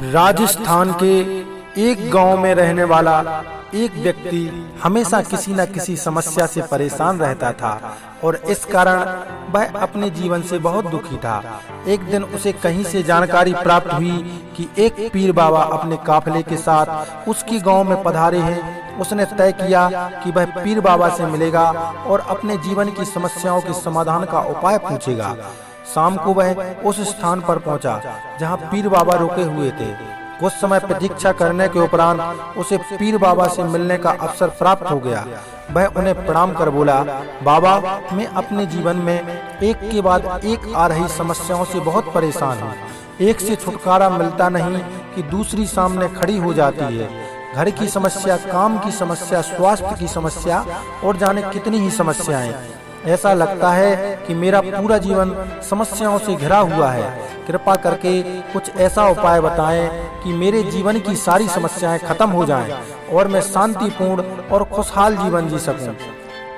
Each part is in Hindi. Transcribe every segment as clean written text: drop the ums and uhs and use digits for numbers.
राजस्थान के एक गांव में रहने वाला एक व्यक्ति हमेशा किसी न किसी समस्या से परेशान रहता था और इस कारण वह अपने जीवन से बहुत दुखी था। एक दिन उसे कहीं से जानकारी प्राप्त हुई कि एक पीर बाबा अपने काफिले के साथ उसके गांव में पधारे हैं। उसने तय किया कि वह पीर बाबा से मिलेगा और अपने जीवन की समस्याओं के समाधान का उपाय पूछेगा। शाम को वह उस स्थान पर पहुंचा जहां पीर बाबा रुके हुए थे। कुछ समय प्रतीक्षा करने के उपरांत उसे पीर बाबा से मिलने का अवसर प्राप्त हो गया। वह उन्हें प्रणाम कर बोला, बाबा, मैं अपने जीवन में एक के बाद एक आ रही समस्याओं से बहुत परेशान हूँ। एक से छुटकारा मिलता नहीं कि दूसरी सामने खड़ी हो जाती है। घर की समस्या, काम की समस्या, स्वास्थ्य की समस्या और जाने कितनी ही समस्याएं। ऐसा लगता है कि मेरा पूरा जीवन समस्याओं से घिरा हुआ है। कृपा करके कुछ ऐसा उपाय बताएं कि मेरे जीवन की सारी समस्याएं खत्म हो जाएं और मैं शांतिपूर्ण और खुशहाल जीवन जी सकूं।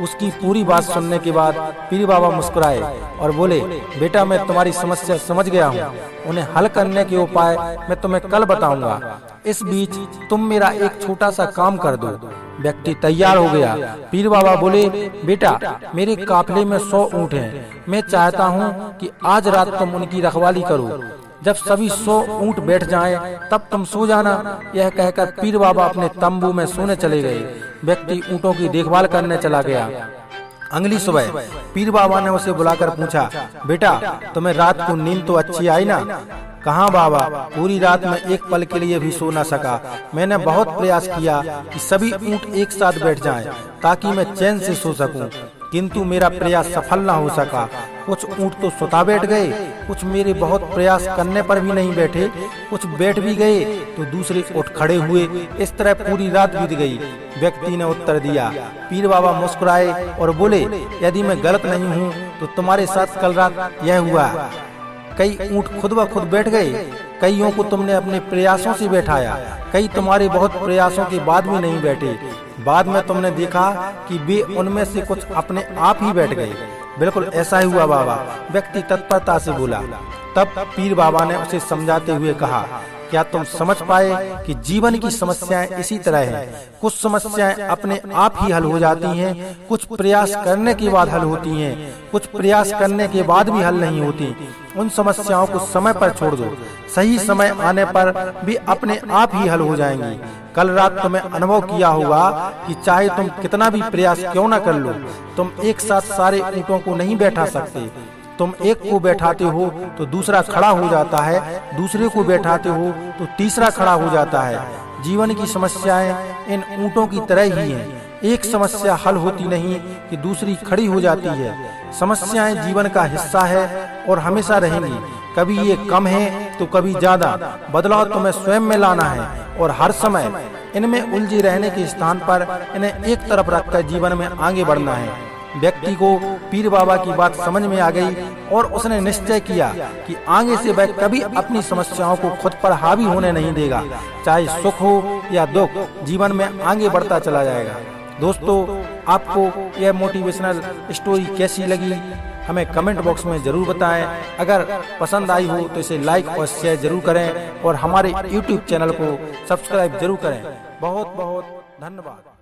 उसकी पूरी बात सुनने के बाद पीर बाबा मुस्कुराए और बोले, बेटा, मैं तुम्हारी समस्या समझ गया हूँ। उन्हें हल करने के उपाय मैं तुम्हें कल बताऊंगा। इस बीच तुम मेरा एक छोटा सा काम कर दो। व्यक्ति तैयार हो गया। पीर बाबा बोले, बेटा, मेरे काफिले में 100 ऊँट हैं। मैं चाहता हूँ कि आज रात तुम उनकी रखवाली करो। जब सभी 100 ऊँट बैठ जाएं, तब तुम सो जाना। यह कहकर पीर बाबा अपने तंबू में सोने चले गए। व्यक्ति ऊँटों की देखभाल करने चला गया। अगली सुबह पीर बाबा ने उसे बुलाकर पूछा, बेटा, तुम्हें रात को नींद तो अच्छी आई ना? कहाँ बाबा, पूरी रात में एक पल के लिए भी सो न सका। मैंने बहुत प्रयास किया कि सभी ऊँट एक साथ बैठ जाएं, ताकि मैं चैन से सो सकूं, किंतु मेरा प्रयास सफल न हो सका। कुछ ऊँट तो सुता बैठ गए, कुछ मेरे बहुत प्रयास करने पर भी नहीं बैठे, कुछ बैठ भी गए तो दूसरे उठ खड़े हुए। इस तरह पूरी रात बीत गई। व्यक्ति ने उत्तर दिया। पीर बाबा मुस्कुराए और बोले, यदि मैं गलत नहीं हूँ तो तुम्हारे साथ कल रात यह हुआ। कई ऊँट खुद ब खुद बैठ गए, कईयों को तुमने अपने प्रयासों से बैठाया, कई तुम्हारे बहुत प्रयासों के बाद भी नहीं बैठे। बाद में तुमने देखा कि वे उनमें से कुछ अपने आप ही बैठ गए। बिल्कुल ऐसा ही हुआ बाबा, व्यक्ति तत्परता से बोला। तब पीर बाबा ने उसे समझाते हुए कहा, क्या तुम समझ पाए कि जीवन की समस्याएं इसी तरह हैं। कुछ समस्याएं अपने आप ही हल हो जाती हैं, कुछ प्रयास करने के बाद हल होती हैं, कुछ प्रयास करने के बाद भी हल नहीं होती। उन समस्याओं को समय पर छोड़ दो, सही समय आने पर भी अपने आप ही हल हो जाएंगी। कल रात तुम्हें अनुभव किया होगा कि चाहे तुम कितना भी प्रयास क्यों न कर लो, तुम एक साथ सारे ऊँटों को नहीं बैठा सकते। तुम एक को बैठाते हो तो दूसरा खड़ा हो जाता है, दूसरे को बैठाते हो तो तीसरा खड़ा हो जाता है। जीवन की समस्याएं इन ऊँटों की तरह ही हैं। एक समस्या हल होती नहीं कि दूसरी खड़ी हो जाती है। समस्याएं जीवन का हिस्सा है और हमेशा रहेंगी। कभी ये कम है तो कभी ज्यादा। बदलाव तुम्हें स्वयं में लाना है और हर समय इनमें उलझे रहने के स्थान पर इन्हें एक तरफ रखकर जीवन में आगे बढ़ना है। व्यक्ति को पीर बाबा की बात समझ में आ गई और उसने निश्चय किया कि आगे से वह कभी अपनी समस्याओं को खुद पर हावी होने नहीं देगा। चाहे सुख हो या दुख, जीवन में आगे बढ़ता चला जाएगा। दोस्तों, आपको यह मोटिवेशनल स्टोरी कैसी लगी हमें कमेंट बॉक्स में जरूर बताएं। अगर पसंद आई हो तो इसे लाइक और शेयर जरूर करें और हमारे YouTube चैनल को सब्सक्राइब जरूर करें। बहुत बहुत धन्यवाद।